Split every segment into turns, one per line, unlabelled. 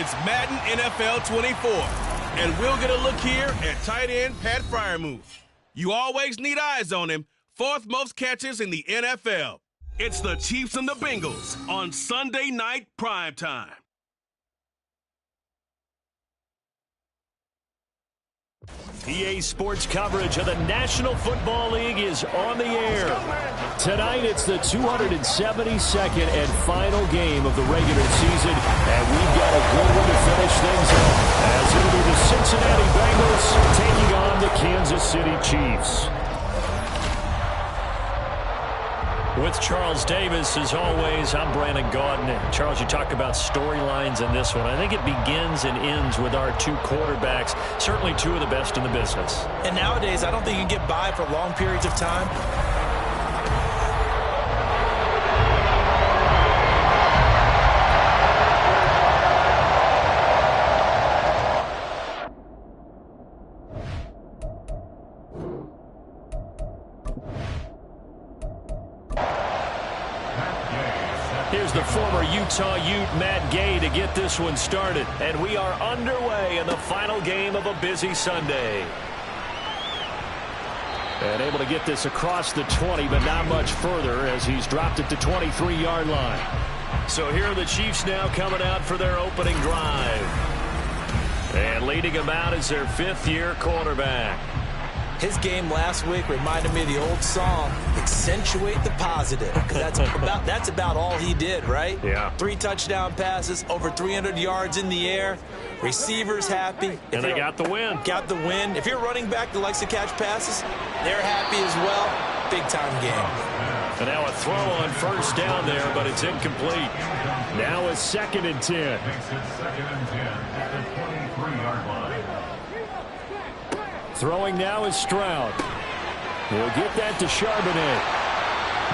It's Madden NFL 24, and we'll get a look here at tight end Pat Freiermuth. You always need eyes on him, fourth most catches in the NFL. It's the Chiefs and the Bengals on Sunday Night Primetime.
PA Sports coverage of the National Football League is on the air. Tonight, it's the 272nd and final game of the regular season, and we've got a good one to finish things up, as it'll be the Cincinnati Bengals taking on the Kansas City Chiefs. With Charles Davis, as always, I'm Brandon Gaudin. Charles, you talk about storylines in this one. I think it begins and ends with our two quarterbacks, certainly two of the best in the business.
And nowadays, I don't think you can get by for long periods of time.
Here's the former Utah Ute, Matt Gay, to get this one started. And we are underway in the final game of a busy Sunday. And able to get this across the 20, but not much further as he's dropped it to 23-yard line. So here are the Chiefs now coming out for their opening drive. And leading them out is their fifth-year quarterback.
His game last week reminded me of the old song, Accentuate the Positive, because that's about all he did, right?
Yeah.
3 touchdown passes, over 300 yards in the air, receivers happy.
And they got the win.
Got the win. If you're a running back that likes to catch passes, they're happy as well. Big-time game.
And now a throw on first down there, but it's incomplete. Now a 2nd and 10.
Second and 10 at the 23-yard line.
Throwing now is Stroud. He'll get that to Charbonnet.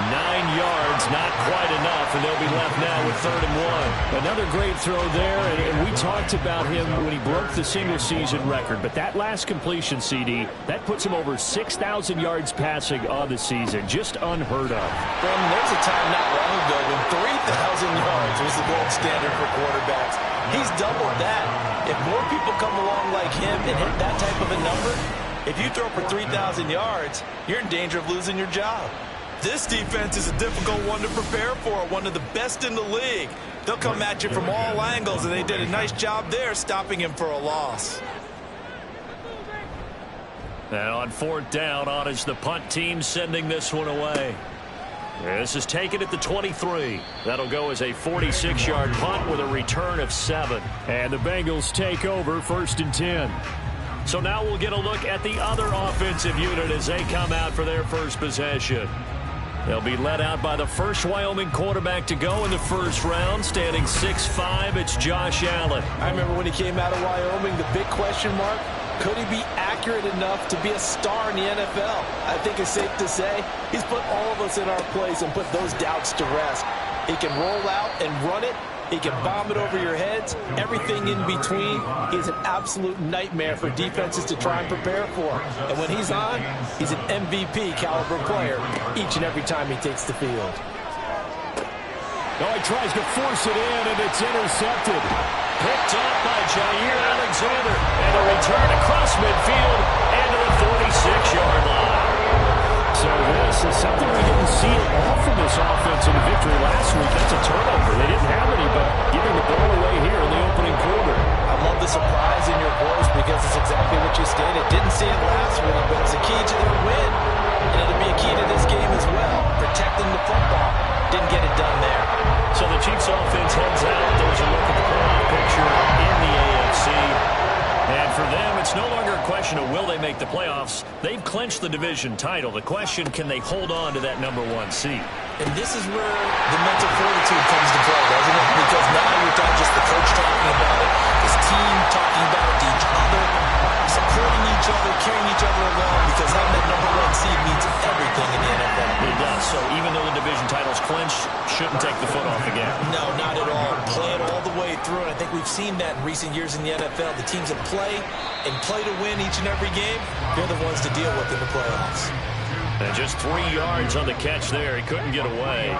9 yards, not quite enough, and they'll be left now with 3rd and 1. Another great throw there, and we talked about him when he broke the single-season record. But that last completion, CD, that puts him over 6,000 yards passing on the season. Just unheard of.
Brandon, there's a time not long ago when 3,000 yards was the gold standard for quarterbacks. He's doubled that. If more people come along like him and hit that type of a number, if you throw for 3,000 yards, you're in danger of losing your job. This defense is a difficult one to prepare for, one of the best in the league. They'll come at you from all angles, and they did a nice job there stopping him for a loss.
And on 4th down, on is the punt team sending this one away. This is taken at the 23. That'll go as a 46-yard punt with a return of 7. And the Bengals take over 1st and 10. So now we'll get a look at the other offensive unit as they come out for their first possession. They'll be led out by the first Wyoming quarterback to go in the first round, standing 6'5". It's Josh Allen.
I remember when he came out of Wyoming, the big question mark, could he be accurate enough to be a star in the NFL? I think it's safe to say he's put all of us in our place and put those doubts to rest. He can roll out and run it. He can bomb it over your heads. Everything in between. He's an absolute nightmare for defenses to try and prepare for. And when he's on, he's an MVP caliber player each and every time he takes the field.
Oh, he tries to force it in, and it's intercepted. Picked up by Jair Alexander. And a return across midfield and to the 46-yard line. So this is something we didn't see all from this offense in the victory last week. That's a turnover. They didn't have any, but giving the ball away here in the opening quarter.
I love the surprise in your voice because it's exactly what you stated. Didn't see it last week, but it's a key to their win. And it'll be a key to this game as well. Protecting the football. Didn't get it done there.
So the Chiefs offense heads out. There's a look at the playoff picture in the AFC. And for them, it's no longer a question of will they make the playoffs. They've clinched the division title. The question, can they hold on to that #1 seed?
And this is where the mental fortitude comes to play, doesn't it? Because now you're not just the coach talking about it, his team talking about it to each other, supporting each other, carrying each other along, because having that #1 seed means everything in the NFL.
It does. So even though the division title's clinched, shouldn't take the foot off again.
No, not at all. Play it all the way through, and I think we've seen that in recent years in the NFL. The teams that play to win each and every game, they're the ones to deal with in the playoffs.
And just 3 yards on the catch there. He couldn't get away.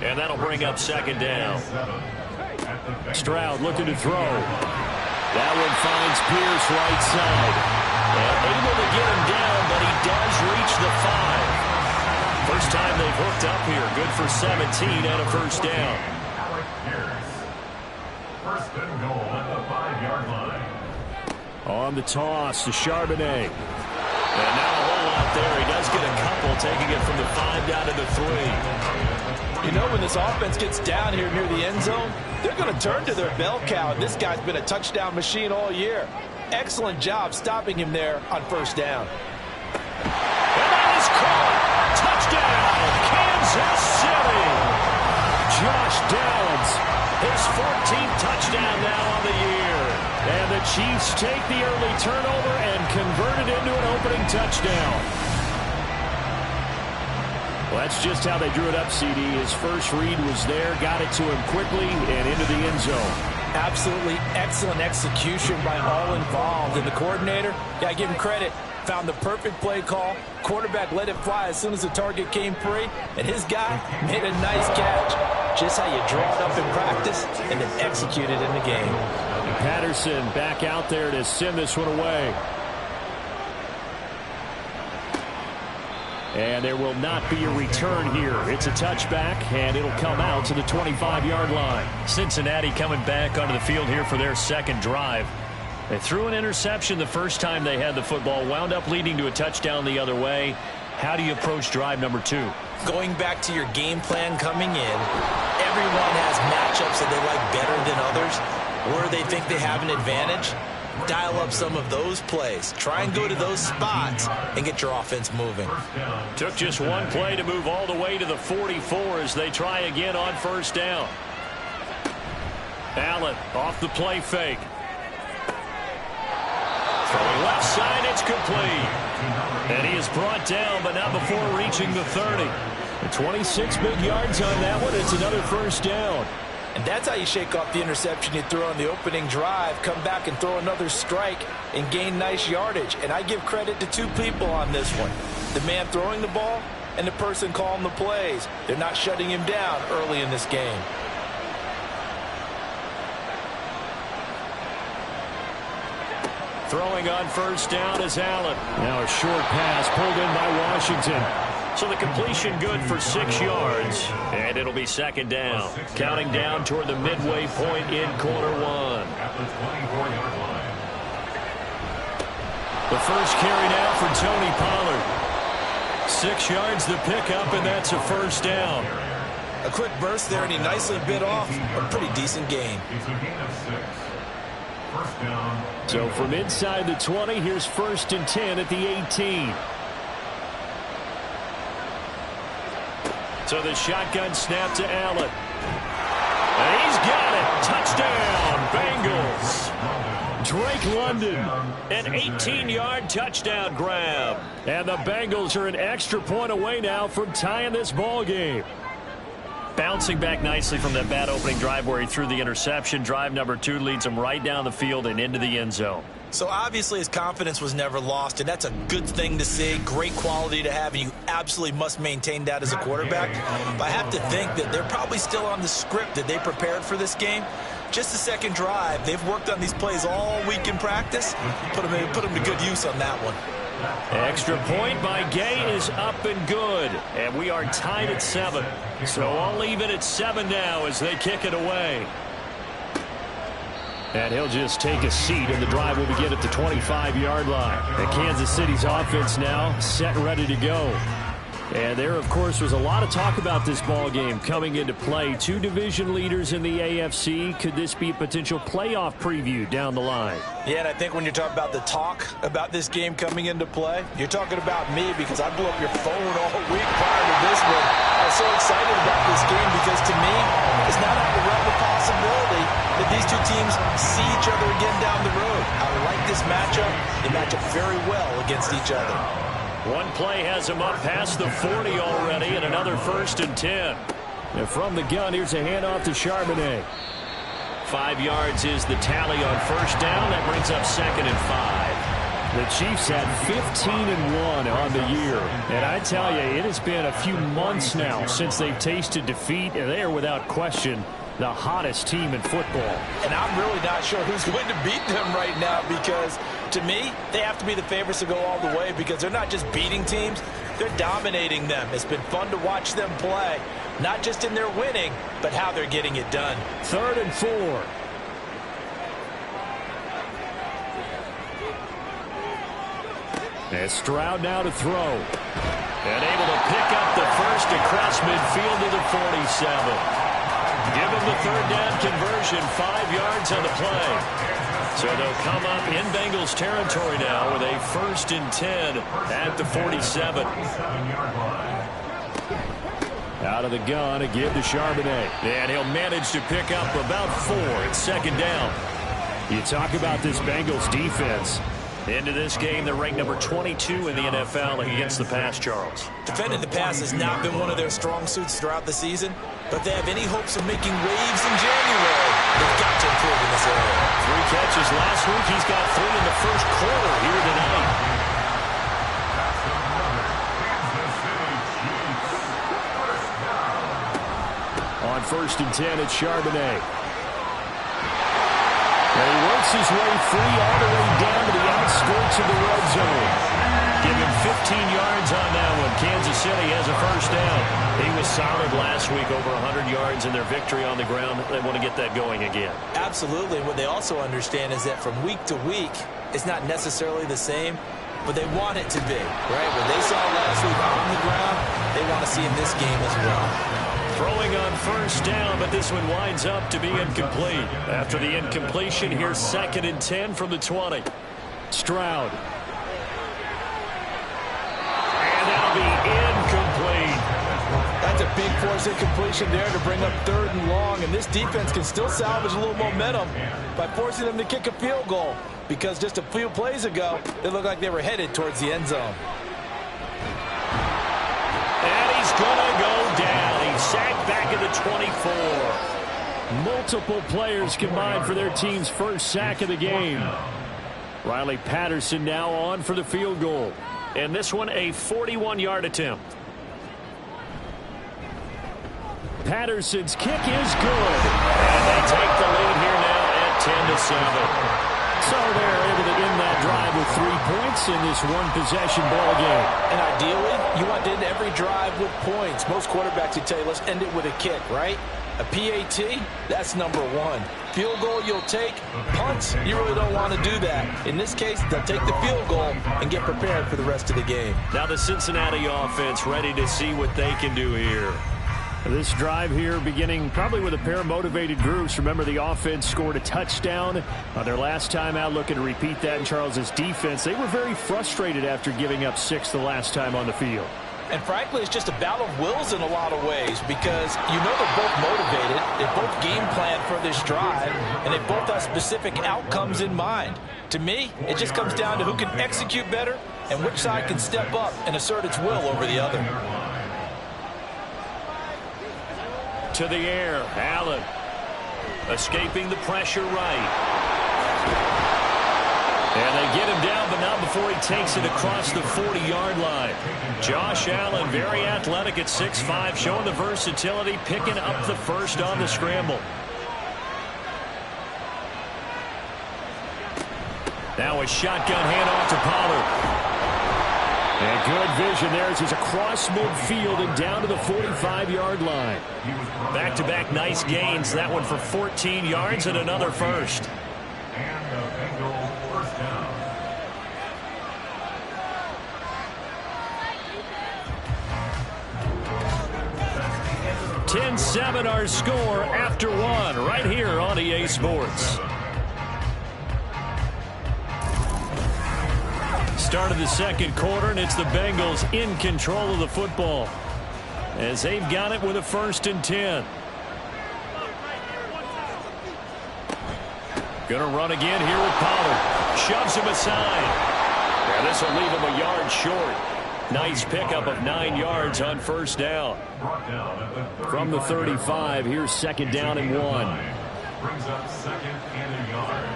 And that'll bring up 2nd down. Stroud looking to throw. That one finds Pierce right side. And able to get him down, but he does reach the 5. First time they've hooked up here. Good for 17 and a first down.
Alec Pierce. First and goal at the 5-yard line.
On the toss to Charbonnet. And now a hole out there. He does get a couple, taking it from the 5 down to the 3.
You know, when this offense gets down here near the end zone, they're going to turn to their bell cow. This guy's been a touchdown machine all year. Excellent job stopping him there on first down.
And that is caught. Touchdown, Kansas City. Josh Downs, his 14th touchdown now on the year. And the Chiefs take the early turnover and convert it into an opening touchdown. Well, that's just how they drew it up, CD. His first read was there, got it to him quickly, and into the end zone.
Absolutely excellent execution by all involved. And the coordinator, I give him credit, found the perfect play call. Quarterback let it fly as soon as the target came free, and his guy made a nice catch. Just how you draw it up in practice and then execute it in the game.
And Patterson back out there to send this one away. And there will not be a return here. It's a touchback, and it'll come out to the 25-yard line. Cincinnati coming back onto the field here for their second drive. They threw an interception the first time they had the football, wound up leading to a touchdown the other way. How do you approach drive number 2?
Going back to your game plan coming in, everyone has matchups that they like better than others, where they think they have an advantage. Dial up some of those plays. Try and go to those spots and get your offense moving.
Took just one play to move all the way to the 44 as they try again on first down. Allen off the play fake. Throwing left side, it's complete. And he is brought down, but not before reaching the 30. 26 big yards on that one. It's another first down.
And that's how you shake off the interception you threw on the opening drive, come back and throw another strike and gain nice yardage. And I give credit to two people on this one. The man throwing the ball and the person calling the plays. They're not shutting him down early in this game.
Throwing on first down is Allen. Now a short pass pulled in by Washington. So the completion good for 6 yards. And it'll be second down. Counting down toward the midway point in quarter one.
At the 24-yard line.
The first carry now for Tony Pollard. 6 yards the pickup, and that's a first down.
A quick burst there, and he nicely bit off a pretty decent gain.
It's a gain of 6. First down.
So from inside the 20, here's first and 10 at the 18. So the shotgun snap to Allen. And he's got it. Touchdown, Bengals. Drake London, an 18-yard touchdown grab. And the Bengals are an extra point away now from tying this ball game. Bouncing back nicely from that bad opening drive where he threw the interception. Drive number 2 leads him right down the field and into the end zone.
So obviously his confidence was never lost, and that's a good thing to see, great quality to have, and you absolutely must maintain that as a quarterback. But I have to think that they're probably still on the script that they prepared for this game. Just the second drive, they've worked on these plays all week in practice. Put them to good use on that one.
Extra point by Gay is up and good. And we are tied at 7. So I'll leave it at 7 now as they kick it away. And he'll just take a seat, and the drive will begin at the 25-yard line. And Kansas City's offense now set, ready to go. And there, of course, was a lot of talk about this ball game coming into play. 2 division leaders in the AFC. Could this be a potential playoff preview down the line?
Yeah, and I think when you're talking about the talk about this game coming into play, you're talking about me, because I blew up your phone all week prior to this one. I was so excited about this game because, to me, it's not out of the realm of possibility that these two teams see each other again down the road. I like this matchup. They match up very well against each other.
One play has him up past the 40 already, and another first and 10. And from the gun, here's a handoff to Charbonnet. 5 yards is the tally on first down. That brings up second and 5. The Chiefs had 15-1 on the year. And I tell you, it has been a few months now since they've tasted defeat, and they are without question the hottest team in football.
And I'm really not sure who's going to beat them right now, because to me, they have to be the favorites to go all the way, because they're not just beating teams, they're dominating them. It's been fun to watch them play, not just in their winning, but how they're getting it done.
3rd and 4. And Stroud now to throw. And able to pick up the first across midfield to the 47. Give him the 3rd down conversion, 5 yards on the play. So they'll come up in Bengals territory now with a 1st and 10 at the 47. Out of the gun, a give to Charbonnet. And he'll manage to pick up about 4 at 2nd down. You talk about this Bengals defense. Into this game, they're ranked number 22 in the NFL against the pass, Charles.
Defending the pass has not been one of their strong suits throughout the season, but they have any hopes of making waves in January. They've got to improve in this area.
3 catches last week. He's got 3 in the first quarter here tonight. On 1st and 10, it's Charbonnet. And he works his way free all the way down to the outskirts of the red zone. Give him 15 yards on that one. Kansas City has a 1st down. He was solid last week, over 100 yards in their victory on the ground. They want to get that going again.
Absolutely. What they also understand is that from week to week, it's not necessarily the same, but they want it to be, right? What they saw last week on the ground, they want to see in this game as well.
Throwing on 1st down, but this one winds up to be incomplete. After the incompletion, here's 2nd and 10 from the 20. Stroud. And that'll be incomplete.
That's a big force incompletion there to bring up 3rd and long, and this defense can still salvage a little momentum by forcing them to kick a field goal, because just a few plays ago, it looked like they were headed towards the end zone.
And he's going to go down. He's sacked back at the 24. Multiple players combined for their team's 1st sack of the game. Riley Patterson now on for the field goal. And this one a 41-yard attempt. Patterson's kick is good. And they take the lead here now at 10-7. So they're able to end that drive with 3 points in this one-possession ball game.
And ideally, you want to end every drive with points. Most quarterbacks would tell you, let's end it with a kick, right? A PAT, that's number 1. Field goal you'll take. Punts, you really don't want to do that. In this case, they'll take the field goal and get prepared for the rest of the game.
Now the Cincinnati offense ready to see what they can do here. This drive here beginning probably with a pair of motivated groups. Remember, the offense scored a touchdown on their last time out, looking to repeat that in Charles's defense. They were very frustrated after giving up 6 the last time on the field.
And frankly, it's just a battle of wills in a lot of ways, because you know they're both motivated, they both game plan for this drive, and they both have specific outcomes in mind. To me, it just comes down to who can execute better and which side can step up and assert its will over the other.
To the air, Allen escaping the pressure right. And they get him down, but not before he takes it across the 40-yard line. Josh Allen, very athletic at 6'5", showing the versatility, picking up the 1st on the scramble. Now a shotgun handoff to Pollard. And good vision there as he's across midfield and down to the 45-yard line. Back-to-back nice gains. That one for 14 yards and another 1st.
And the Bengals 1st down.
(10-7) our score after 1 right here on EA Sports. Start of the 2nd quarter, and it's the Bengals in control of the football as they've got it with a 1st and 10. Gonna run again here with Pollard. Shoves him aside. Yeah, this will leave him a yard short. Nice pickup of 9 yards on 1st down. From the 35, here's 2nd down and 1.
Brings up 2nd and a yard.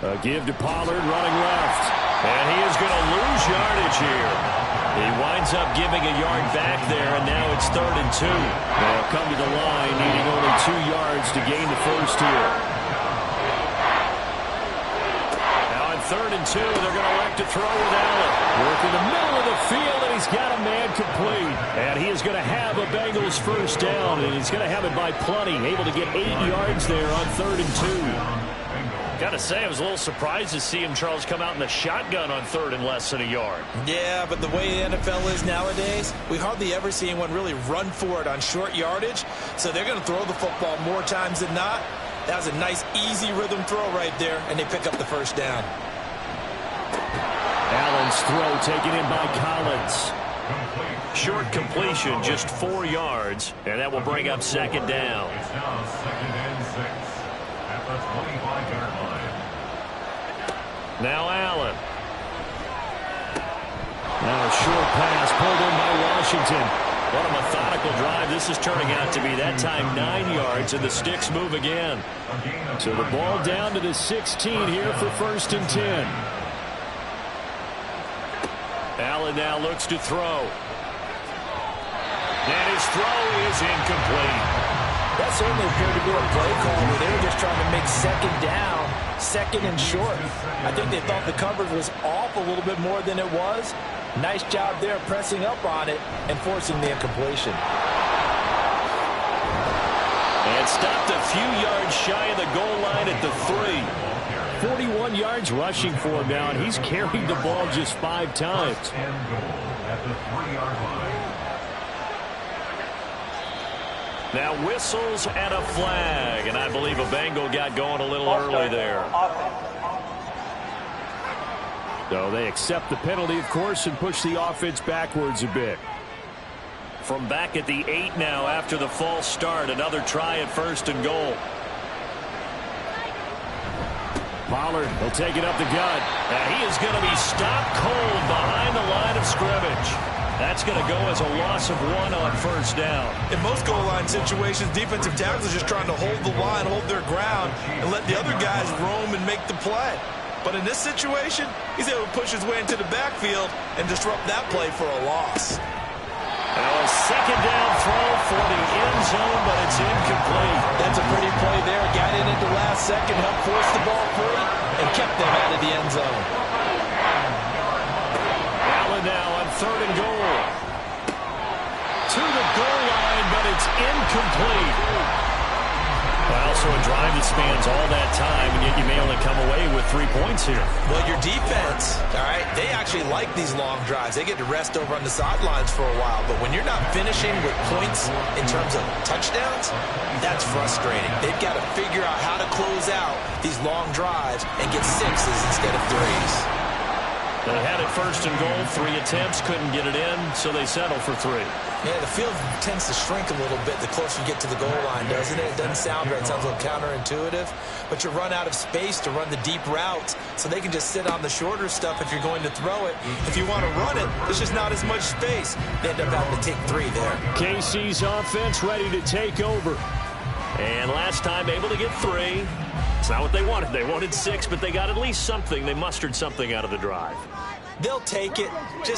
A give to Pollard running left. And he is going to lose yardage here. He winds up giving a yard back there, and now it's 3rd and 2. They'll come to the line, needing only 2 yards to gain the first here. Now on 3rd and 2, they're going to elect to throw with Allen. Working the middle of the field, and he's got a man complete. And he is going to have a Bengals first down, and he's going to have it by plenty. Able to get 8 yards there on 3rd and 2. Got to say, I was a little surprised to see him, Charles, come out in the shotgun on 3rd and less than a yard.
Yeah, but the way the NFL is nowadays, we hardly ever see anyone really run for it on short yardage. So they're going to throw the football more times than not. That was a nice, easy rhythm throw right there, and they pick up the first down.
Allen's throw taken in by Collins. Short completion, just 4 yards, and that will bring up 2nd down.
It's now 2nd and 6 at the 25-yard line.
Now Allen. Now a short pass pulled in by Washington. What a methodical drive. This is turning out to be that time 9 yards, and the sticks move again. So the ball down to the 16 here for 1st and 10. Allen now looks to throw. And his throw is incomplete.
That certainly appeared to be a play call where they were just trying to make 2nd down, 2nd and short. I think they thought the coverage was off a little bit more than it was. Nice job there pressing up on it and forcing the incompletion.
And stopped a few yards shy of the goal line at the 3. 41 yards rushing for him now, and he's carried the ball just 5 times.
And goal at the 3-yard line.
Now whistles and a flag, and I believe a Bengal got going a little early there. So they accept the penalty, of course, and push the offense backwards a bit. From back at the 8 now after the false start, another try at 1st and goal. Pollard will take it up the gut. And he is going to be stopped cold behind the line of scrimmage. That's going to go as a loss of 1 on 1st down.
In most goal line situations, defensive tackles are just trying to hold the line, hold their ground, and let the other guys roam and make the play. But in this situation, he's able to push his way into the backfield and disrupt that play for a loss.
Now a 2nd down throw for the end zone, but it's incomplete.
That's a pretty play there. Got in at the last second, helped force the ball free, and kept them out of the end zone.
Allen now on 3rd and goal. To the goal line, but it's incomplete. Well, so a drive that spans all that time, and yet you may only come away with 3 points here.
Well, your defense, all right, they actually like these long drives. They get to rest over on the sidelines for a while. But when you're not finishing with points in terms of touchdowns, that's frustrating. They've got to figure out how to close out these long drives and get 6s instead of 3s.
They had it 1st and goal, 3 attempts, couldn't get it in, so they settle for 3.
Yeah, the field tends to shrink a little bit the closer you get to the goal line, doesn't it? It doesn't sound right. It sounds a little counterintuitive. But you run out of space to run the deep routes, so they can just sit on the shorter stuff if you're going to throw it. If you want to run it, there's just not as much space. They end up having to take 3 there.
KC's offense ready to take over. And last time able to get 3. It's not what they wanted. They wanted 6, but they got at least something. They mustered something out of the drive.
They'll take it.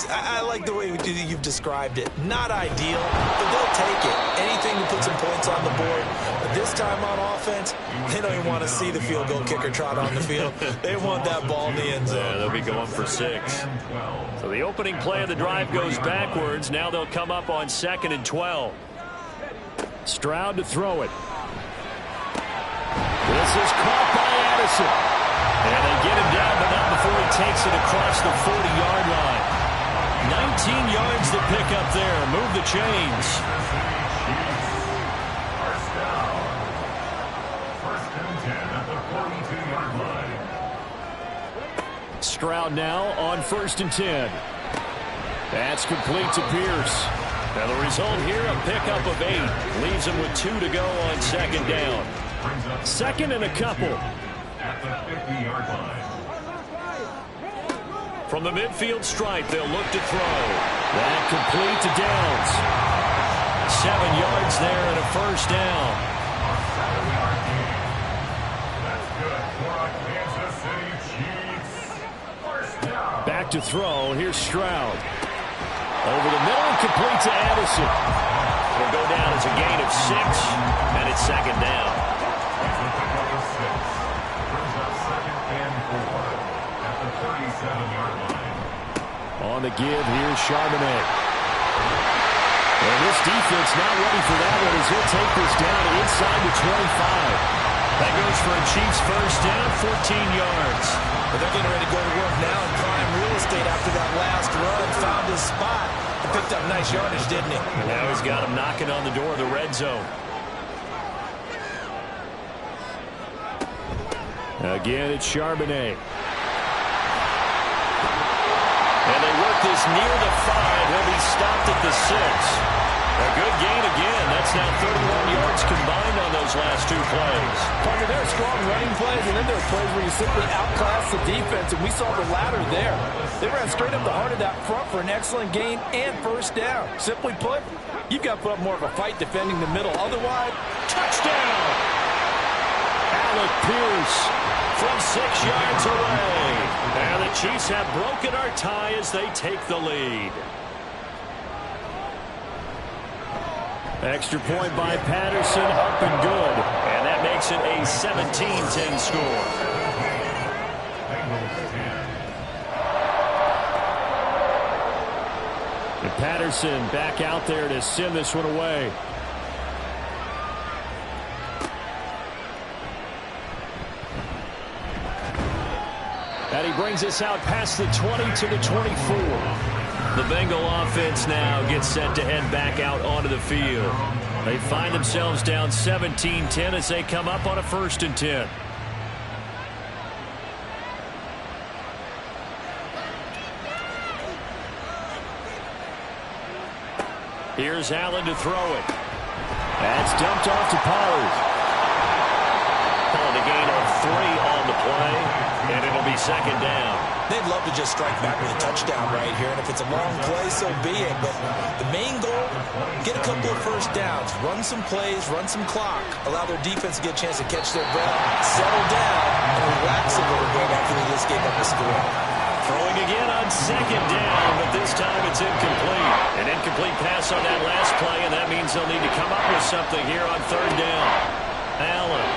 I like the way you've described it. Not ideal, but they'll take it. Anything to put some points on the board. But this time on offense, they don't even want to see the field goal kicker trot on the field. They want that ball in the end zone.
Yeah, they'll be going for 6. So the opening play of the drive goes backwards. Now they'll come up on 2nd and 12. Stroud to throw it. This is caught by Addison. And they get him down, but not before he takes it across the 40-yard line. 19 yards to pick up there. Move the chains.
First down. 1st and 10 at the 42-yard line.
Stroud now on 1st and 10. That's complete to Pierce. Now the result here, a pickup of 8. Leaves him with 2 to go on 2nd down. 2nd and a couple.
At the 50-yard line.
From the midfield stripe, they'll look to throw. That complete to Downs. 7 yards there and a 1st down.
A 7-yard gain. That's good for a Kansas City Chiefs. 1st down.
Back to throw. Here's Stroud. incomplete to Addison. It'll go down as a gain of 6, and it's second down.
It's a pickup of 6. Brings up 2nd and 4 at the 37-yard line.
On the give, here's Charbonnet. And this defense not ready for that one as he'll take this down inside the 25. That goes for a Chiefs first down, 14 yards.
But they're getting ready to go to work now in prime real estate after that last run. Found his spot and picked up nice yardage, didn't he?
And now he's got him knocking on the door of the red zone. Again, it's Charbonnet. And they work this near the 5. He'll be stopped at the 6. A good gain again. That's now 31 yards combined on those last 2 plays.
Partner, there are strong running plays, and then there are plays where you simply outclass the defense, and we saw the latter there. They ran straight up the heart of that front for an excellent gain and first down. Simply put, you've got to put up more of a fight defending the middle. Otherwise,
touchdown! Alec Pierce from 6 yards away. And the Chiefs have broken our tie as they take the lead. Extra point by Patterson, up and good. And that makes it a 17-10 score. And Patterson back out there to send this one away. And he brings us out past the 20 to the 24. The Bengal offense now gets set to head back out onto the field. They find themselves down 17-10 as they come up on a 1st and 10. Here's Allen to throw it. That's dumped off to Pollard. Calling a gain of 3 on the play, and it'll be second down.
they'd love to just strike back with a touchdown right here, and if it's a long play, so be it. But the main goal, get a couple of first downs, run some plays, run some clock, allow their defense to get a chance to catch their breath, settle down, and relax a little bit after they just gave up a score.
Throwing again on second down, but this time it's incomplete. An incomplete pass on that last play, and that means they'll need to come up with something here on third down. Allen.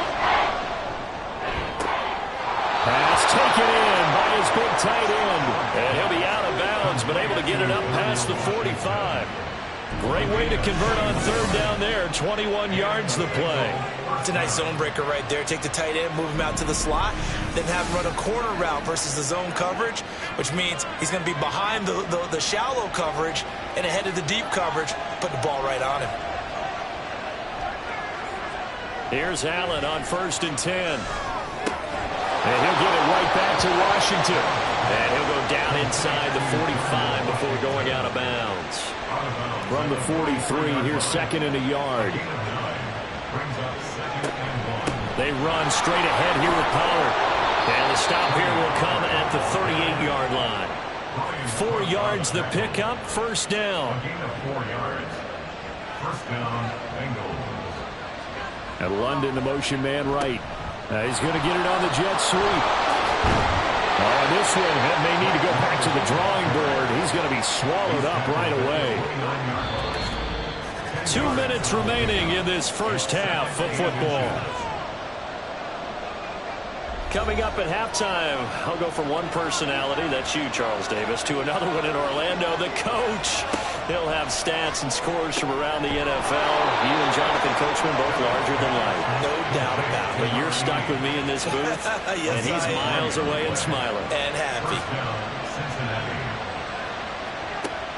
Pass taken in by his big tight end. And he'll be out of bounds, but able to get it up past the 45. Great way to convert on third down there. 21 yards the play.
It's a nice zone breaker right there. Take the tight end, move him out to the slot, then have him run a corner route versus the zone coverage, which means he's going to be behind the shallow coverage and ahead of the deep coverage. Put the ball right on him.
Here's Allen on 1st and 10. And he'll get it right back to Washington. And he'll go down inside the 45 before going out of bounds. From the 43, here's second and a yard. They run straight ahead here with Pollard. And the stop here will come at the 38-yard line. 4 yards the pickup, first down.
First down, Bengals.
And London, the motion man right. He's going to get it on the jet sweep. Oh, this one may need to go back to the drawing board. He's going to be swallowed up right away. 2 minutes remaining in this first half of football. Coming up at halftime, I'll go from one personality, that's you, Charles Davis, to another one in Orlando, the coach. He'll have stats and scores from around the NFL. You and Jonathan Coachman both larger than life.
No doubt about it.
But you're stuck with me in this booth,
yes,
and he's miles away and smiling.
And happy.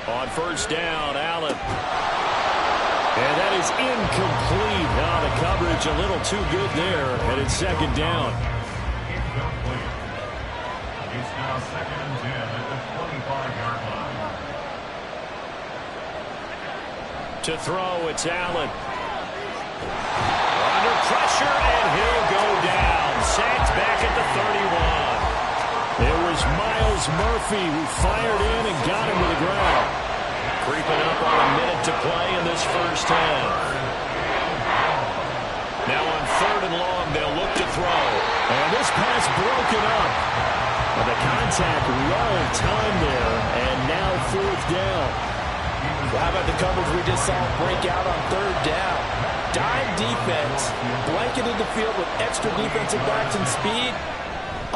On first down, Allen. And that is incomplete. Now the coverage a little too good there, and it's second down.
It's now 2nd and 10 at the 25-yard line.
To throw, it's Allen. Under pressure, and he'll go down. Sacked back at the 31. It was Myles Murphy who fired in and got him to the ground. Creeping up on a minute to play in this first half. Now on third and long, they'll look to throw. And this pass broken up. But the contact well timed there, and now fourth down.
Well, how about the coverage we just saw break out on third down? Dime defense, blanketed the field with extra defensive backs and speed,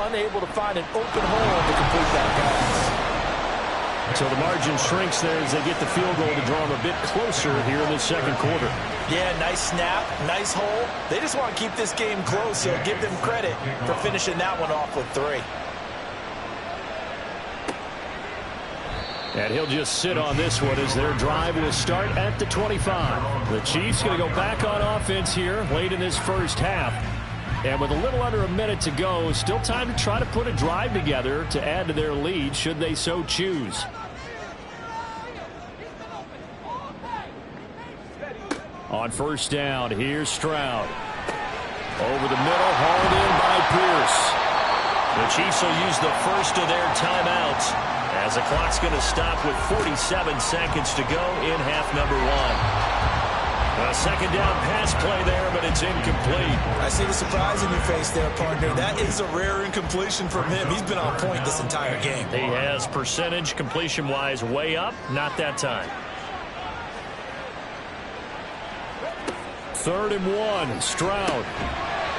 unable to find an open hole to complete that pass.
So the margin shrinks there as they get the field goal to draw them a bit closer here in the second quarter.
Yeah, nice snap, nice hole. They just want to keep this game close, so give them credit for finishing that one off with 3.
And he'll just sit on this one as their drive will start at the 25. The Chiefs going to go back on offense here late in this first half. And with a little under a minute to go, still time to try to put a drive together to add to their lead should they so choose. On first down, here's Stroud. Over the middle, hauled in by Pierce. The Chiefs will use the first of their timeouts as the clock's going to stop with 47 seconds to go in half number 1. A second down pass play there, but it's incomplete.
I see the surprise in your face there, partner. That is a rare incompletion from him. He's been on point this entire game.
He has percentage completion-wise way up, not that time. 3rd and 1, Stroud.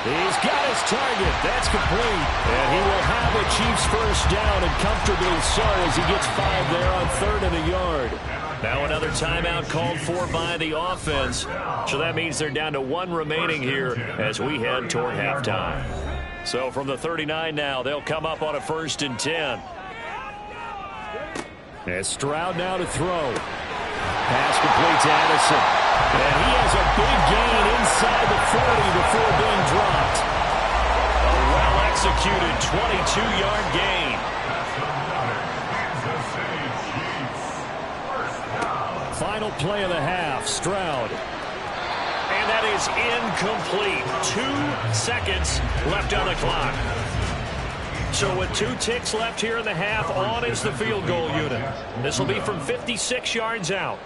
He's got his target. That's complete. And he will have a Chiefs first down, and comfortably so as he gets 5 there on 3rd and a yard. Now another timeout called for by the offense. So that means they're down to 1 remaining here as we head toward halftime. So from the 39 now, they'll come up on a 1st and 10. And Stroud now to throw. Pass complete to Addison. And he has a big gain inside the 40 before being dropped. A well-executed 22-yard gain. Final play of the half, Stroud. And that is incomplete. 2 seconds left on the clock. So with 2 ticks left here in the half, on is the field goal unit. This will be from 56 yards out.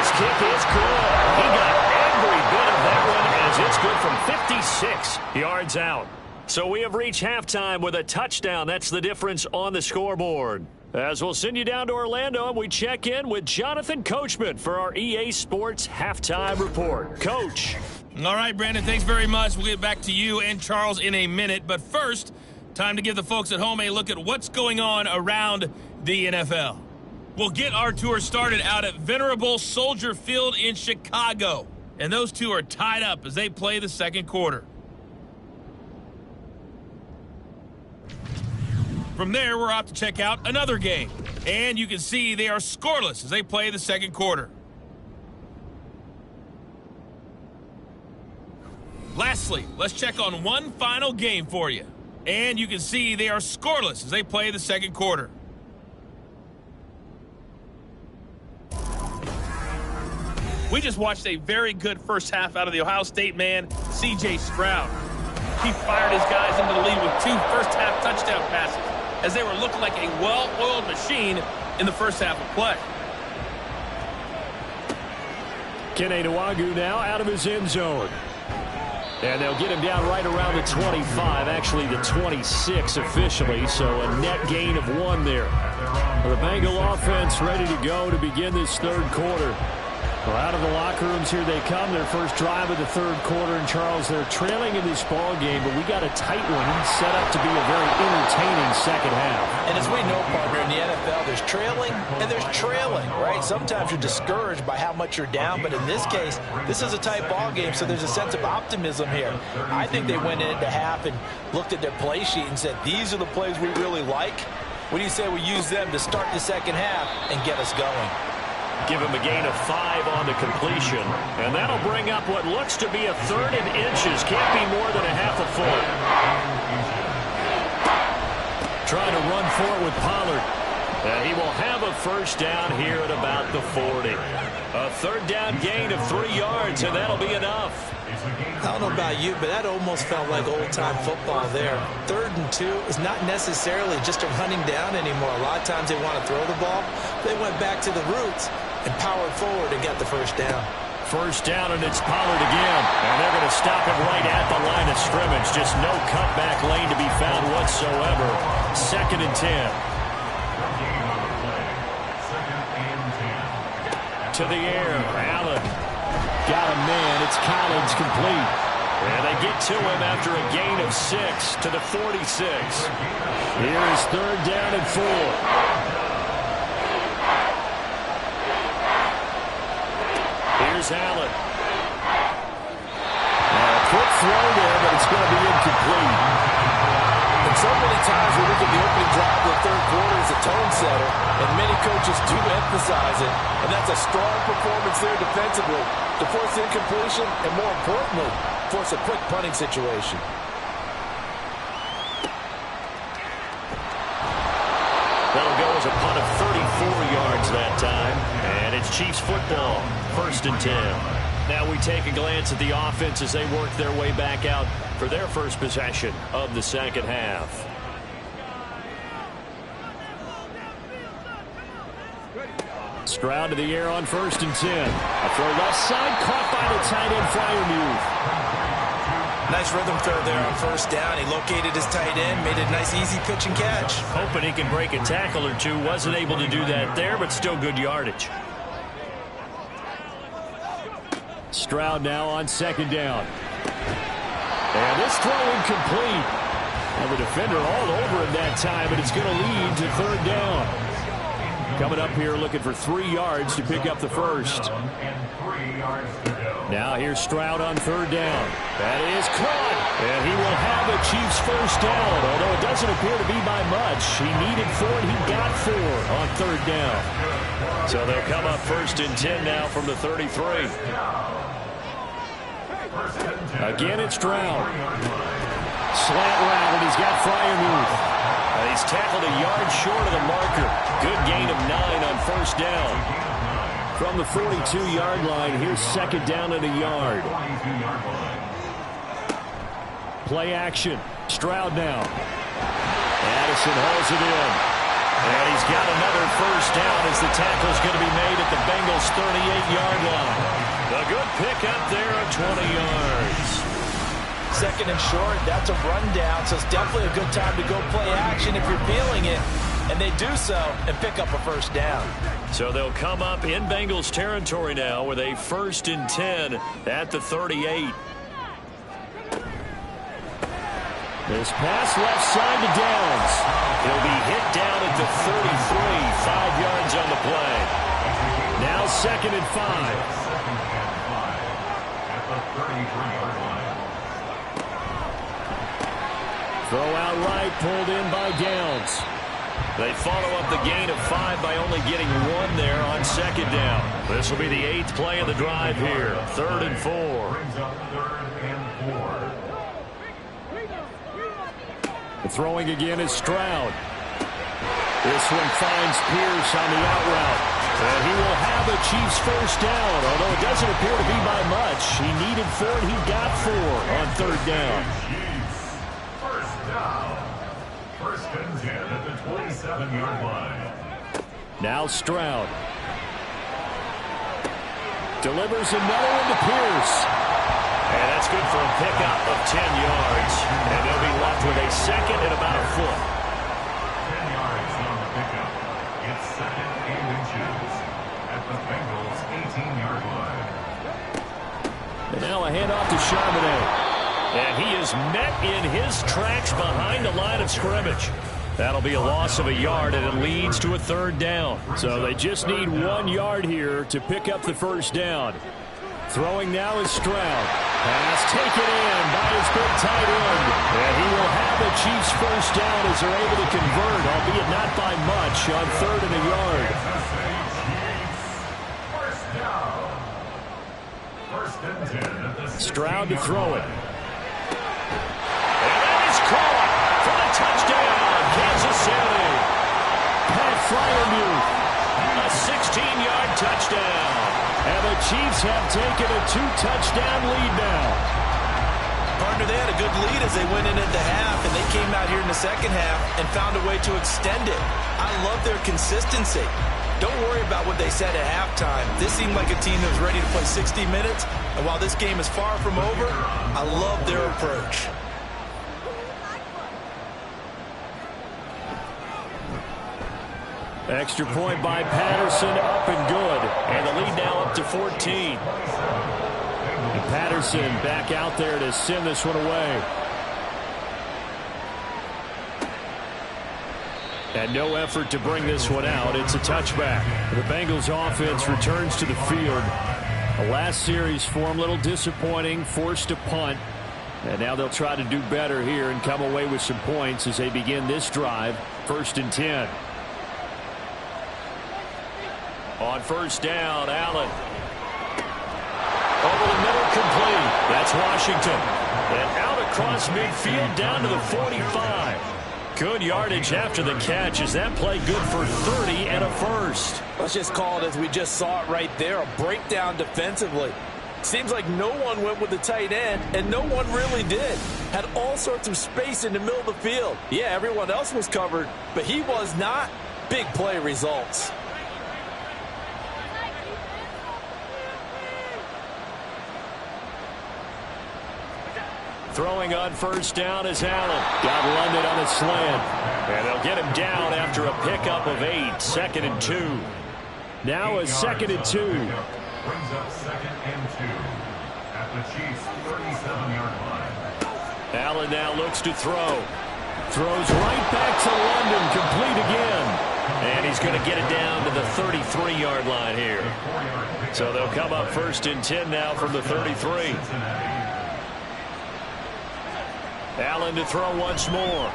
Kick is good. He got every bit of that one as it's good from 56 yards out. So we have reached halftime with a touchdown. That's the difference on the scoreboard. As we'll send you down to Orlando, and we check in with Jonathan Coachman for our EA Sports Halftime Report. Coach.
All right, Brandon, thanks very much. We'll get back to you and Charles in a minute. But first, time to give the folks at home a look at what's going on around the NFL. We'll get our tour started out at Venerable Soldier Field in Chicago. And those two are tied up as they play the second quarter. From there, we're off to check out another game. And you can see they are scoreless as they play the second quarter. Lastly, let's check on one final game for you. And you can see they are scoreless as they play the second quarter. We just watched a very good first half out of the Ohio State man, C.J. Stroud. He fired his guys into the lead with 2 first-half touchdown passes as they were looking like a well-oiled machine in the first half of play.
Kene Nwangwu now out of his end zone. And they'll get him down right around the 25, actually the 26 officially, so a net gain of 1 there. The Bengal offense ready to go to begin this third quarter. Well, out of the locker rooms here they come, their first drive of the third quarter. And, Charles, they're trailing in this ball game, but we got a tight one set up to be a very entertaining second half.
And as we know, partner, in the NFL, there's trailing and there's trailing, right? Sometimes you're discouraged by how much you're down, but in this case, this is a tight ball game, so there's a sense of optimism here. I think they went into half and looked at their play sheet and said, these are the plays we really like. What do you say we use them to start the second half and get us going?
Give him a gain of 5 on the completion. And that'll bring up what looks to be a 3rd and inches. Can't be more than a half a foot. Trying to run for it with Pollard. And he will have a first down here at about the 40. A 3rd down gain of 3 yards, and that'll be enough.
I don't know about you, but that almost felt like old-time football there. 3rd and 2 is not necessarily just a running down anymore. A lot of times they want to throw the ball. They went back to the roots and powered forward and got the first down.
First down, and it's Pollard again. And they're going to stop him right at the line of scrimmage. Just no cutback lane to be found whatsoever. 2nd and 10. To the air, Allen. Got a man. It's Collins complete. And they get to him after a gain of 6 to the 46. Here is 3rd down and 4. Here's Allen. Quick throw there, but it's going to be incomplete.
And so many times we look at the opening drive of the third quarter as a tone setter, and many coaches do emphasize it. And that's a strong performance there defensively to force incompletion and, more importantly, force a quick punting situation.
That'll go as a punt of 34 yards that time. And it's Chiefs football, 1st and 10. Now we take a glance at the offense as they work their way back out for their first possession of the second half. Stroud to the air on 1st and 10. A throw left side, caught by the tight end, Freiermuth.
Nice rhythm throw there on 1st down. He located his tight end, made a nice easy pitch and catch.
Hoping he can break a tackle or two. Wasn't able to do that there, but still good yardage. Stroud now on 2nd down. And this throw incomplete. And the defender all over him that time, but it's going to lead to 3rd down. Coming up here looking for 3 yards to pick up the first. Now here's Stroud on 3rd down. That is caught. And he will have the Chiefs first down, although it doesn't appear to be by much. He needed 4 and he got 4 on 3rd down. So they'll come up 1st and 10 now from the 33. Again, it's Stroud. Slant route, and he's got Freiermuth. He's tackled a yard short of the marker. Good gain of 9 on 1st down. From the 42-yard line, here's 2nd down and a yard. Play action. Stroud now. Addison hauls it in. And he's got another first down as the tackle's going to be made at the Bengals' 38-yard line. A good pickup there of 20 yards.
2nd and short, that's a rundown, so it's definitely a good time to go play action if you're feeling it. And they do so and pick up a first down.
So they'll come up in Bengals territory now with a 1st and 10 at the 38. This pass left side to Downs. He'll be hit down at the 33, 5 yards on the play. Now 2nd and 5. Throw out right, pulled in by Downs. They follow up the gain of 5 by only getting 1 there on 2nd down. This will be the 8th play of the drive here. 3rd and 4. The throwing again is Stroud. This one finds Pierce on the out route. And he will have the Chiefs first down, although it doesn't appear to be by much. He needed 4 and he got 4 on 3rd down.
First and 10 at the 27-yard line.
Now Stroud. Delivers another one to Pierce. And that's good for a pickup of 10 yards. And they'll be left with a 2nd and about a foot.
10 yards on the pickup. It's 2nd and inches at the Bengals' 18-yard line.
And now a handoff to Charbonnet. And he is met in his tracks behind the line of scrimmage. That'll be a loss of a yard, and it leads to a 3rd down. So they just need 1 yard here to pick up the first down. Throwing now is Stroud. Pass taken in by his big tight end. And he will have the Chiefs first down as they're able to convert, albeit not by much, on 3rd and a yard. Stroud to throw it. And that is caught for the touchdown, Kansas City. Pat Freiermuth, a 16-yard touchdown. And the Chiefs have taken a 2-touchdown lead now.
Partner, they had a good lead as they went in at the half, and they came out here in the second half and found a way to extend it. I love their consistency. Don't worry about what they said at halftime. This seemed like a team that was ready to play 60 minutes. And while this game is far from over, I love their approach.
Extra point by Patterson, up and good. And the lead now up to 14. And Patterson back out there to send this one away. And no effort to bring this one out. It's a touchback. The Bengals offense returns to the field. The last series for them, a little disappointing, forced a punt. And now they'll try to do better here and come away with some points as they begin this drive. 1st and 10. On 1st down, Allen. Over the middle, complete. That's Washington. And out across midfield down to the 45. Good yardage after the catch. Is that play good for 30 and a first?
Let's just call it as we just saw it right there, a breakdown defensively. Seems like no one went with the tight end, and no one really did. Had all sorts of space in the middle of the field. Yeah, everyone else was covered, but he was not. Big play results.
Throwing on 1st down is Allen. Got London on a slant. And they'll get him down after a pickup of 8. 2nd and 2. Now a 2nd and 2.
Brings up 2nd and 2 at the Chiefs' 37-yard line.
Allen now looks to throw. Throws right back to London. Complete again. And he's going to get it down to the 33-yard line here. So they'll come up 1st and 10 now from the 33. Allen to throw once more.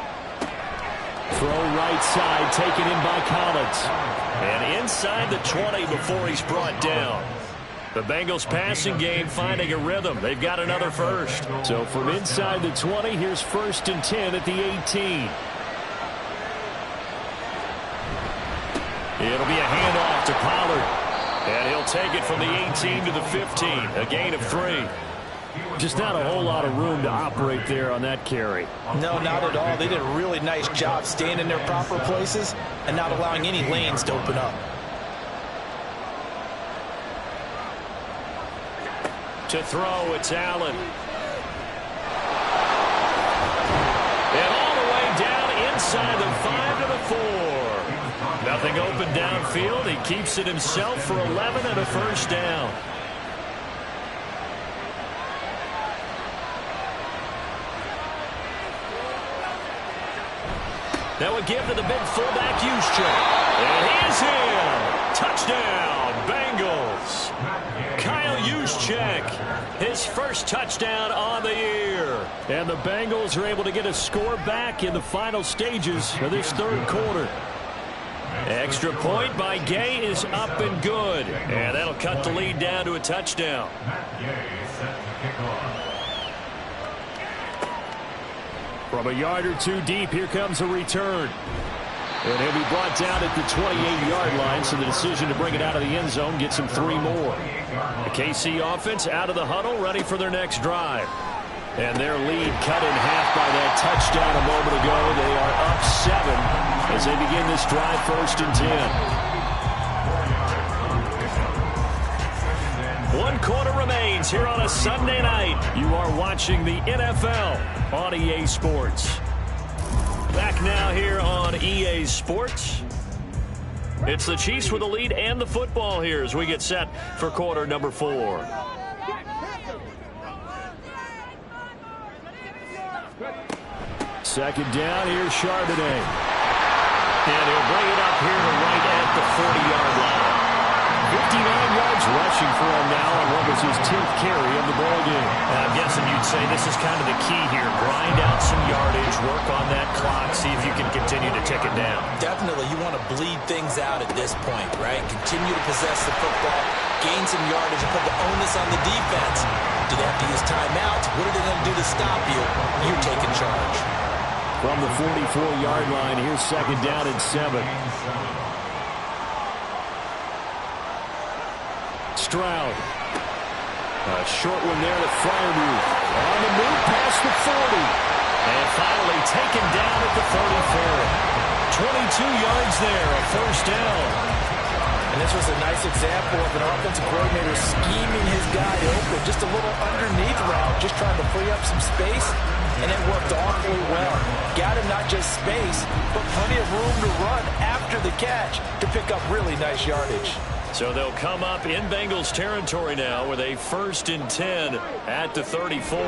Throw right side, taken in by Collins. And inside the 20 before he's brought down. The Bengals passing game finding a rhythm. They've got another first. So from inside the 20, here's 1st and 10 at the 18. It'll be a handoff to Pollard. And he'll take it from the 18 to the 15. A gain of 3. Just not a whole lot of room to operate there on that carry.
No, not at all. They did a really nice job staying in their proper places and not allowing any lanes to open up.
To throw, it's Allen. And all the way down inside the 5 to the 4. Nothing open downfield. He keeps it himself for 11 and a first down. That would give to the big fullback, Juszczyk. And he's in. Touchdown, Bengals. Kyle Juszczyk, his first touchdown on the year. And the Bengals are able to get a score back in the final stages of this 3rd quarter. Extra point by Gay is up and good. And that'll cut the lead down to a touchdown. From a yard or 2 deep, here comes a return. And he'll be brought down at the 28-yard line, so the decision to bring it out of the end zone gets him 3 more. The KC offense out of the huddle, ready for their next drive. And their lead cut in half by that touchdown a moment ago. They are up 7 as they begin this drive 1st and 10. 1 quarter remains here on a Sunday night. You are watching the NFL on EA Sports. Back now here on EA Sports. It's the Chiefs with the lead and the football here as we get set for quarter number 4. Second down, here's Charbonnet. And he'll bring it up here to right at the 40-yard line. 59 yards rushing for him now on what was his 10th carry of the ballgame. I'm guessing you'd say this is kind of the key here. Grind out some yardage, work on that clock, see if you can continue to tick it down.
Definitely, you want to bleed things out at this point, right? Continue to possess the football, gain some yardage, and put the onus on the defense. Do they have to use timeouts? What are they going to do to stop you? You're taking charge.
From the 44-yard line, here's 2nd down and 7. Stroud. A short one there to Freiermuth. On the move past the 40. And finally taken down at the 34. 22 yards there, a first down.
And this was a nice example of an offensive coordinator scheming his guy open. Just a little underneath route, just trying to free up some space, and it worked awfully well. Got him not just space, but plenty of room to run after the catch to pick up really nice yardage.
So they'll come up in Bengals territory now with a 1st and 10 at the 34.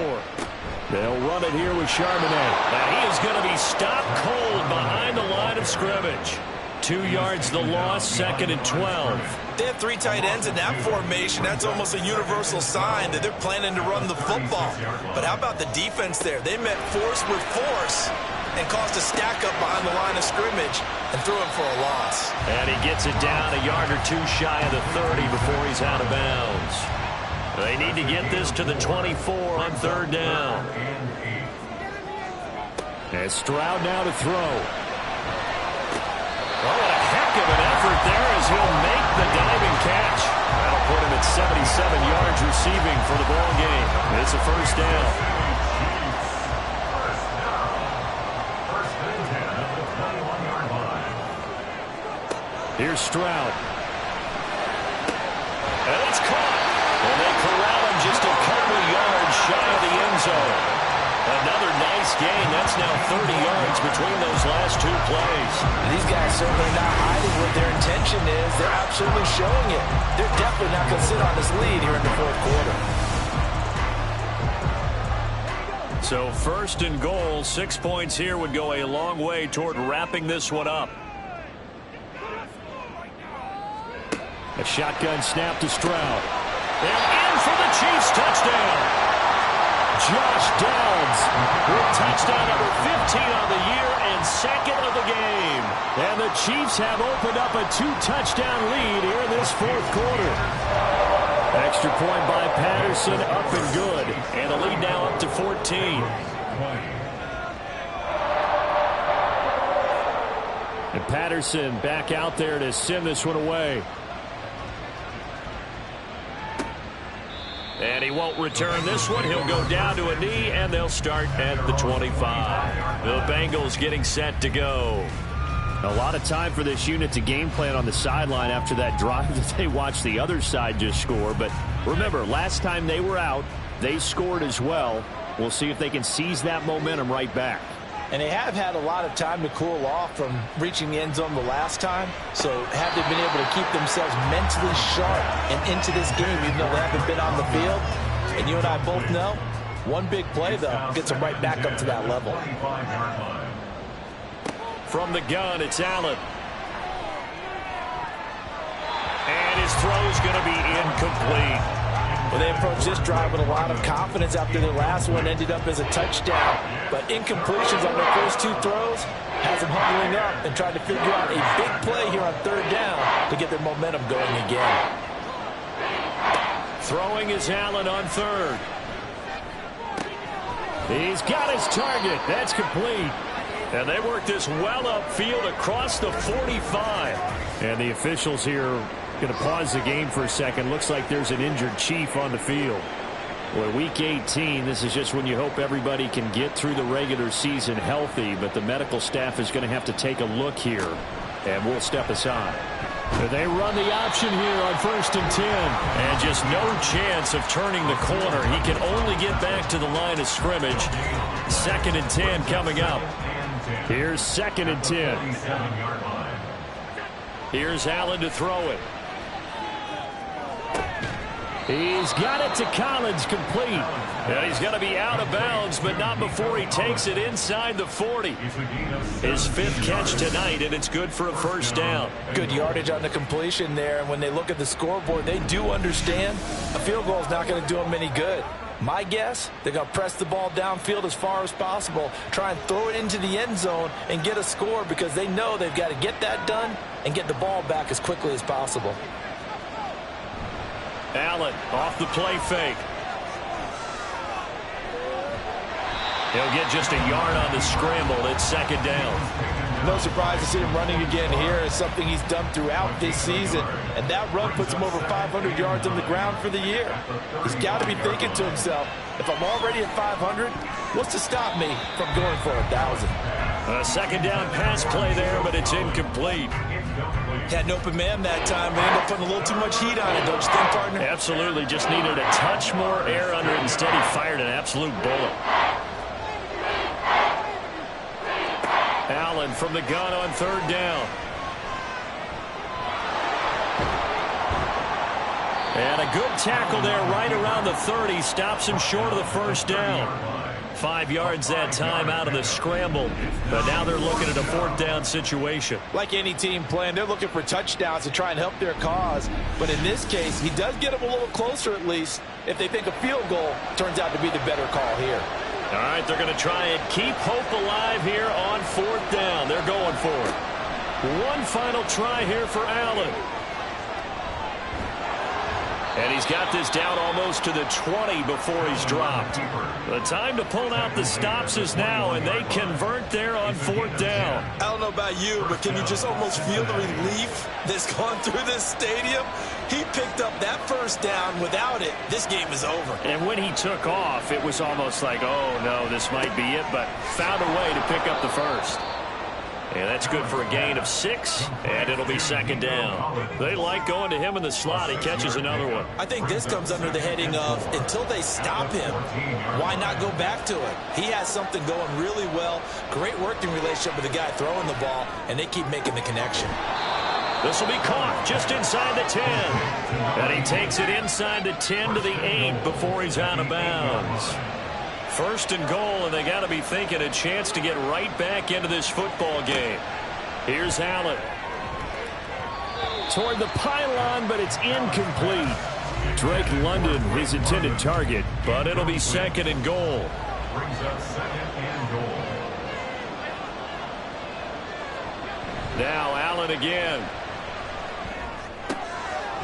They'll run it here with Charbonnet. And he is going to be stopped cold behind the line of scrimmage. 2 yards the loss, 2nd and 12.
They have 3 tight ends in that formation. That's almost a universal sign that they're planning to run the football. But how about the defense there? They met force with force and caused a stack up behind the line of scrimmage and threw him for a loss.
And he gets it down a yard or 2 shy of the 30 before he's out of bounds. They need to get this to the 24 on 3rd down. And Stroud now to throw. Oh, what a heck of an effort there as he'll make the diving catch. That'll put him at 77 yards receiving for the ball game. It's a 1st down. Here's Stroud. And it's caught. And they corral him just a couple yards shy of the end zone. Another nice gain. That's now 30 yards between those last 2 plays.
These guys certainly not hiding what their intention is. They're absolutely showing it. They're definitely not going to sit on this lead here in the 4th quarter.
So 1st and goal, 6 points here would go a long way toward wrapping this one up. A shotgun snap to Stroud. And in for the Chiefs touchdown. Josh Downs with touchdown number 15 on the year and 2nd of the game. And the Chiefs have opened up a 2-touchdown lead here in this 4th quarter. Extra point by Patterson, up and good. And the lead now up to 14. And Patterson back out there to send this one away. And he won't return this one. He'll go down to a knee, and they'll start at the 25. The Bengals getting set to go. A lot of time for this unit to game plan on the sideline after that drive that they watched the other side just score. But remember, last time they were out, they scored as well. We'll see if they can seize that momentum right back.
And they have had a lot of time to cool off from reaching the end zone the last time. So have they been able to keep themselves mentally sharp and into this game, even though they haven't been on the field? And you and I both know, one big play, though, gets them right back up to that level.
From the gun, it's Allen. And his throw is going to be incomplete.
Well, they approached this drive with a lot of confidence after their last one ended up as a touchdown. But incompletions on their first 2 throws has them huddling up and trying to figure out a big play here on 3rd down to get their momentum going again.
Throwing is Allen on 3rd. He's got his target. That's complete. And they work this well upfield across the 45. And the officials here going to pause the game for a second. Looks like there's an injured Chief on the field. Well, week 18, this is just when you hope everybody can get through the regular season healthy, but the medical staff is going to have to take a look here, and we'll step aside. They run the option here on 1st and 10. And just no chance of turning the corner. He can only get back to the line of scrimmage. 2nd and 10 coming up. Here's 2nd and 10. Here's Allen to throw it. He's got it to Collins, complete. And he's going to be out of bounds, but not before he takes it inside the 40. His 5th catch tonight, and it's good for a 1st down.
Good yardage on the completion there, and when they look at the scoreboard, they do understand a field goal is not going to do them any good. My guess, they're going to press the ball downfield as far as possible, try and throw it into the end zone and get a score because they know they've got to get that done and get the ball back as quickly as possible.
Allen off the play fake. He'll get just a yard on the scramble. It's 2nd down.
No surprise to see him running again here. It's something he's done throughout this season. And that run puts him over 500 yards on the ground for the year. He's got to be thinking to himself, if I'm already at 500, what's to stop me from going for 1,000?
A second down pass play there, but it's incomplete.
Had an open man that time, but ended up putting a little too much heat on it, don't you think, partner?
Absolutely. Just needed a touch more air under it. Instead, he fired an absolute bullet. Allen from the gun on third down. And a good tackle there right around the 30. Stops him short of the first down. 5 yards that time out of the scramble. But now they're looking at a fourth down situation.
Like any team playing, they're looking for touchdowns to try and help their cause. But in this case, he does get them a little closer at least if they think a field goal turns out to be the better call here.
All right, they're going to try and keep hope alive here on fourth down. They're going for it. One final try here for Allen. And he's got this down almost to the 20 before he's dropped. The time to pull out the stops is now, and they convert there on fourth down.
I don't know about you, but can you just almost feel the relief that's gone through this stadium? He picked up that first down. Without it, this game is over.
And when he took off, it was almost like, oh, no, this might be it, but found a way to pick up the first. And that's good for a gain of 6, and it'll be second down. They like going to him in the slot. He catches another one.
I think this comes under the heading of until they stop him, why not go back to it? He has something going really well. Great working relationship with the guy throwing the ball, and they keep making the connection.
This will be caught just inside the 10. And he takes it inside the 10 to the 8 before he's out of bounds. First and goal, and they got to be thinking a chance to get right back into this football game. Here's Allen. Toward the pylon, but it's incomplete. Drake London, his intended target, but it'll be second and goal.
Brings up second and goal.
Now Allen again.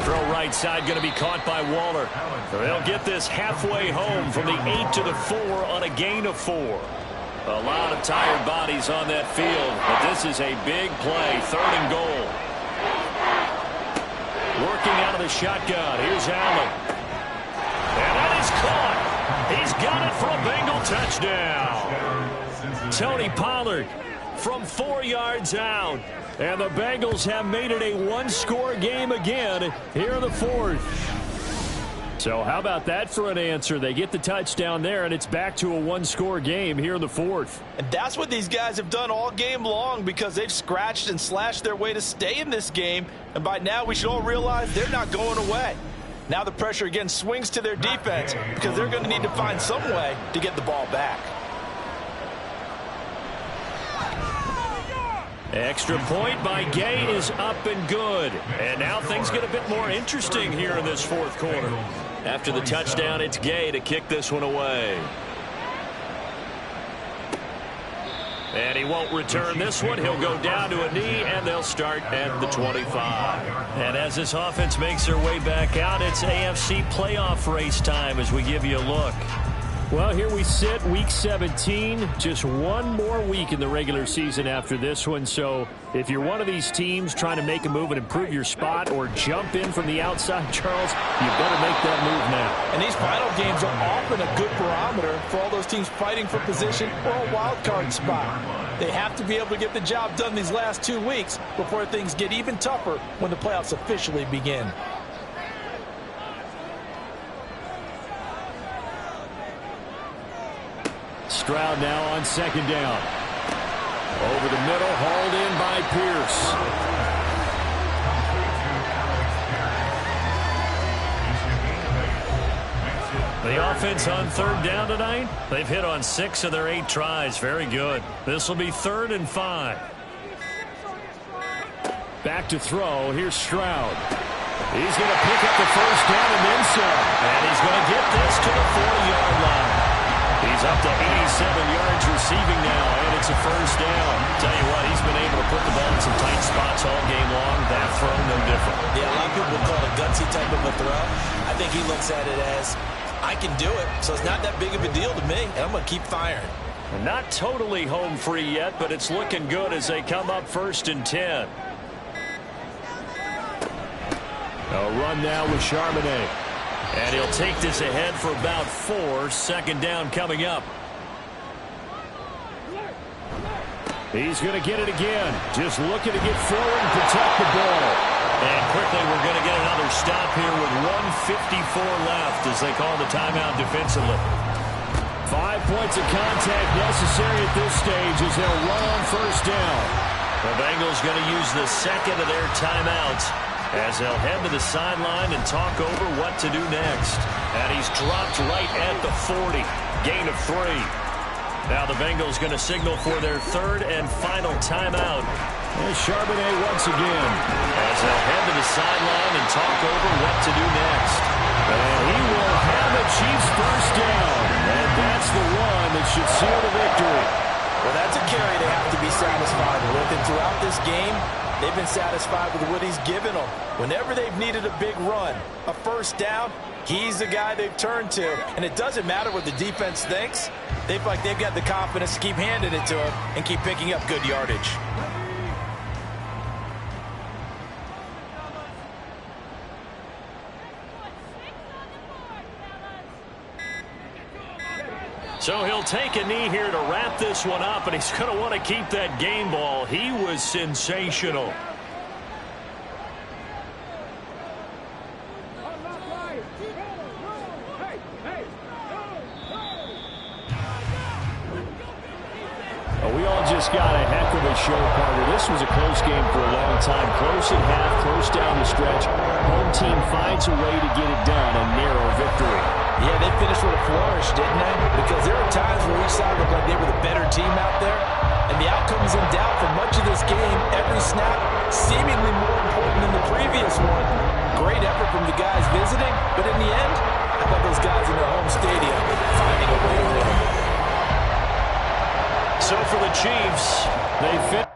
Throw right side going to be caught by Waller. They'll get this halfway home from the 8 to the 4 on a gain of 4. A lot of tired bodies on that field, but this is a big play. Third and goal. Working out of the shotgun. Here's Allen. And that is caught. He's got it for a Bengal touchdown. Tony Pollard from 4 yards out. And the Bengals have made it a one-score game again here in the fourth. So how about that for an answer? They get the touchdown there, and it's back to a one-score game here in the fourth.
And that's what these guys have done all game long because they've scratched and slashed their way to stay in this game. And by now, we should all realize they're not going away. Now the pressure again swings to their defense because they're going to need to find some way to get the ball back.
Extra point by Gay is up and good. And now things get a bit more interesting here in this fourth quarter. After the touchdown, it's Gay to kick this one away. And he won't return this one. He'll go down to a knee, and they'll start at the 25. And as this offense makes their way back out, it's AFC playoff race time as we give you a look. Well, here we sit, Week 17, just one more week in the regular season after this one. So if you're one of these teams trying to make a move and improve your spot or jump in from the outside, Charles, you better make that move now.
And these final games are often a good barometer for all those teams fighting for position or a wild card spot. They have to be able to get the job done these last 2 weeks before things get even tougher when the playoffs officially begin.
Stroud now on second down. Over the middle, hauled in by Pierce. The offense on third down tonight, they've hit on 6 of their 8 tries. Very good. This will be 3rd and 5. Back to throw. Here's Stroud. He's going to pick up the first down and then some. And he's going to get this to the 40-yard line. He's up to 87 yards receiving now, and it's a first down. Tell you what, he's been able to put the ball in some tight spots all game long. That throw, no different.
Yeah, a lot of people would call it a gutsy type of a throw. I think he looks at it as, I can do it, so it's not that big of a deal to me, and I'm going to keep firing.
Not totally home free yet, but it's looking good as they come up 1st and 10. A run now with Charbonnet. And he'll take this ahead for about 4. Second down coming up. He's going to get it again. Just looking to get forward and protect the ball. And quickly we're going to get another stop here with 1:54 left as they call the timeout defensively. 5 points of contact necessary at this stage as they'll run on first down. The Bengals going to use the second of their timeouts as they'll head to the sideline and talk over what to do next. And he's dropped right at the 40. Gain of 3. Now the Bengals going to signal for their third and final timeout. And Charbonnet once again as they'll head to the sideline and talk over what to do next. And he will have the Chiefs first down. And that's the one that should seal the victory.
Well, that's a carry they have to be satisfied with. And throughout this game, they've been satisfied with what he's given them. Whenever they've needed a big run, a first down, he's the guy they've turned to. And it doesn't matter what the defense thinks. They feel like they've got the confidence to keep handing it to him and keep picking up good yardage.
So he'll take a knee here to wrap this one up, and he's going to want to keep that game ball. He was sensational. We all just got a heck of a show, partner. This was a close game for a long time. Close at half, close down the stretch. Home team finds a way to get it done, a narrow victory.
Yeah, they finished with a flourish, didn't they? Because there were times where each side looked like they were the better team out there. And the outcome is in doubt for much of this game. Every snap seemingly more important than the previous one. Great effort from the guys visiting. But in the end, how about those guys in their home stadium finding a way to win?
So for the Chiefs, they fit.